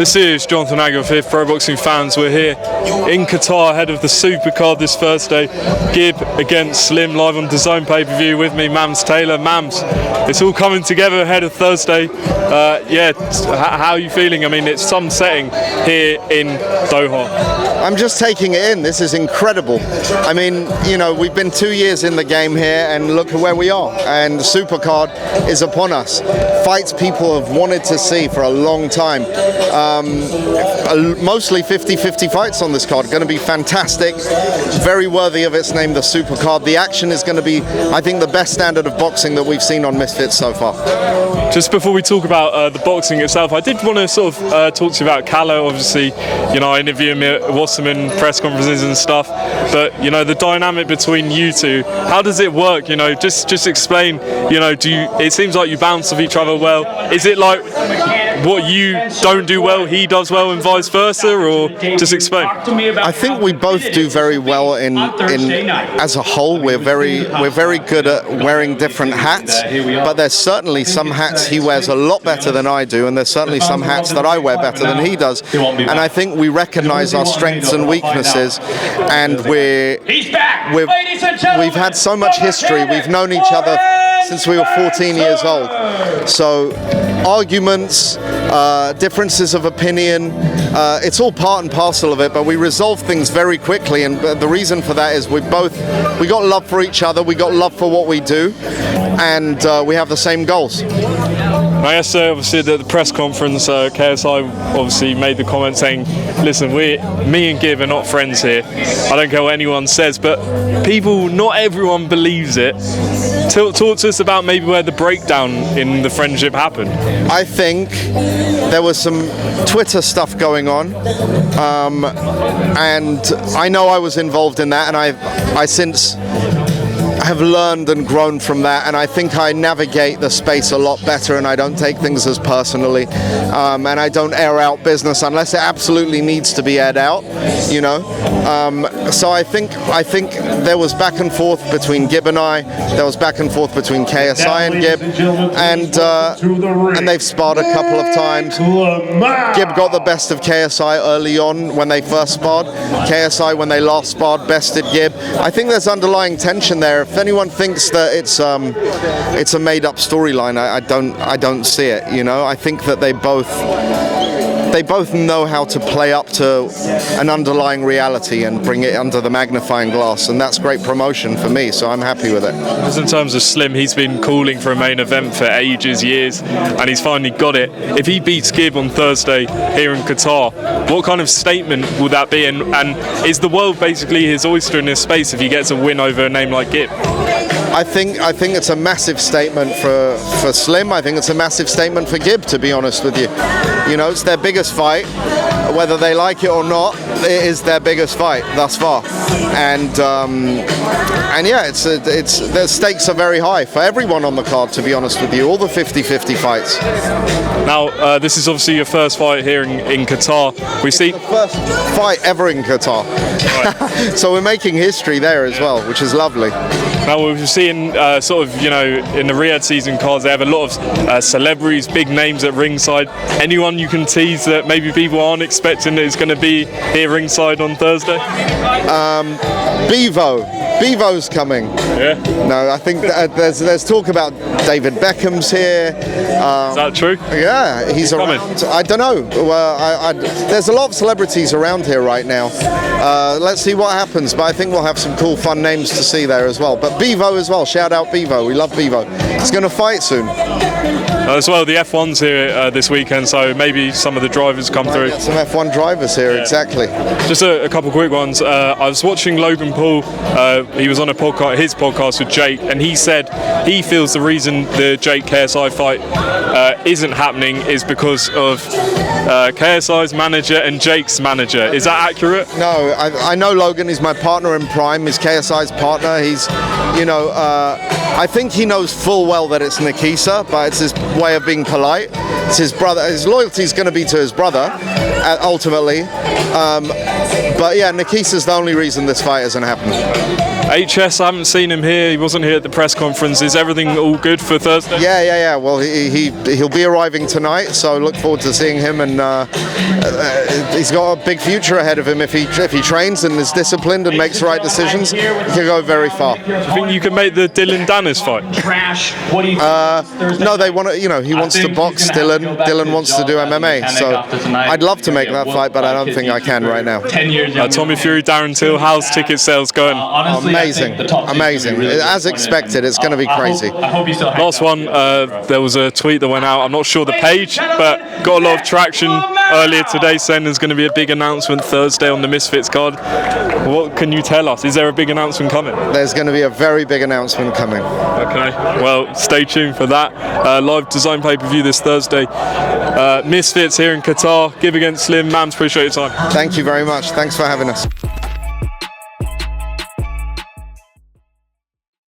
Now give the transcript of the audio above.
This is Jonathan Agger here, Pro Boxing fans. We're here in Qatar ahead of the Supercard this Thursday. Gib against Slim, live on DAZN pay-per-view. With me, Mams Taylor. Mams, it's all coming together ahead of Thursday. How are you feeling? I mean, it's some setting here in Doha. I'm just taking it in. This is incredible. I mean, you know, we've been 2 years in the game here, and look at where we are. And the Supercard is upon us. Fights people have wanted to see for a long time. Mostly 50-50 fights on this card. Going to be fantastic. Very worthy of its name, the Supercard. The action is going to be, I think, the best standard of boxing that we've seen on Misfits so far. Just before we talk about the boxing itself, I did want to sort of talk to you about Callow. Obviously, you know, I interview him at Wasserman press conferences and stuff. But you know, the dynamic between you two, how does it work? You know, just explain. You know, it seems like you bounce off each other well. Is it like what you don't do well, he does well, and vice versa, or just explain? I think we both do very well in as a whole. We're very good at wearing different hats, but there's certainly some hats he wears a lot better than I do, and there's certainly some hats that I wear better than he does. And I think we recognize our strengths and weaknesses, and we've had so much history. We've known each other since we were 14 years old. So arguments, differences of opinion, it's all part and parcel of it, but we resolve things very quickly, and the reason for that is we got love for each other, we got love for what we do, and we have the same goals. I guess obviously at the press conference, KSI obviously made the comment saying, listen, me and Gib are not friends here. I don't care what anyone says, but not everyone believes it. Talk to us about maybe where the breakdown in the friendship happened. I think there was some Twitter stuff going on, and I know I was involved in that, and I since have learned and grown from that, and I think I navigate the space a lot better, and I don't take things as personally, and I don't air out business unless it absolutely needs to be aired out, you know. So I think there was back and forth between Gib and I. There was back and forth between KSI and Gib, and they've sparred a couple of times. Gib got the best of KSI early on when they first sparred. KSI, when they last sparred, bested Gib. I think there's underlying tension there. If anyone thinks that it's a made-up storyline, I don't see it. You know, I think that they both know how to play up to an underlying reality and bring it under the magnifying glass, and that's great promotion for me, so I'm happy with it. Because in terms of Slim, he's been calling for a main event for ages, years, and he's finally got it. If he beats Gib on Thursday here in Qatar, what kind of statement will that be, and is the world basically his oyster in this space if he gets a win over a name like Gib? I think it's a massive statement for Slim. I think it's a massive statement for Gib, to be honest with you. You know, it's their biggest fight. Whether they like it or not, it is their biggest fight thus far. And yeah, the stakes are very high for everyone on the card, to be honest with you. All the 50-50 fights. Now, this is obviously your first fight here in Qatar. We see the first fight ever in Qatar. Right. So we're making history there as well, which is lovely. Now we're seeing sort of, you know, in the Riyadh season cards, they have a lot of celebrities, big names at ringside. Anyone you can tease that maybe people aren't expecting that is going to be here ringside on Thursday? Bevo's coming. Yeah. No, I think there's talk about David Beckham's here. Is that true? Yeah, he's around. I don't know. Well, there's a lot of celebrities around here right now. Let's see what happens, but I think we'll have some cool, fun names to see there as well. But Bevo as well. Shout out Bevo. We love Bevo. He's going to fight soon. As well, the F1's here this weekend, so maybe some of the drivers come through. Some F1 drivers here, yeah. Exactly. Just a couple quick ones. I was watching Logan Paul. He was on his podcast with Jake, and he said he feels the reason the Jake KSI fight isn't happening is because of KSI's manager and Jake's manager. Is that accurate? No, I know Logan. He's my partner in Prime. He's KSI's partner. He's, you know, I think he knows full well that it's Nikisa, but it's his way of being polite. It's his brother. His loyalty is going to be to his brother, ultimately. But yeah, Nikisa's the only reason this fight isn't happening. HS, I haven't seen him here. He wasn't here at the press conference. Is everything all good for Thursday? Yeah. Well, he'll be arriving tonight, so look forward to seeing him. And he's got a big future ahead of him if he trains and is disciplined and makes the right decisions. He can go very far. Do you think you can make the Dylan Dennis fight? No, they want to. He wants to box Dylan. Dylan wants to do MMA. So I'd love to make that fight, but I don't think I can right now. Tommy Fury, Darren Till, how's ticket sales going? Amazing. As expected, it's going to be crazy. Last one, there was a tweet that went out. I'm not sure the page, but got a lot of traction earlier today saying there's going to be a big announcement Thursday on the Misfits card. What can you tell us? Is there a big announcement coming? There's going to be a very big announcement coming. Okay, well, stay tuned for that. Live design pay-per-view this Thursday. Misfits here in Qatar. Gib against Slim. Mams, appreciate your time. Thank you very much. Thanks for having us.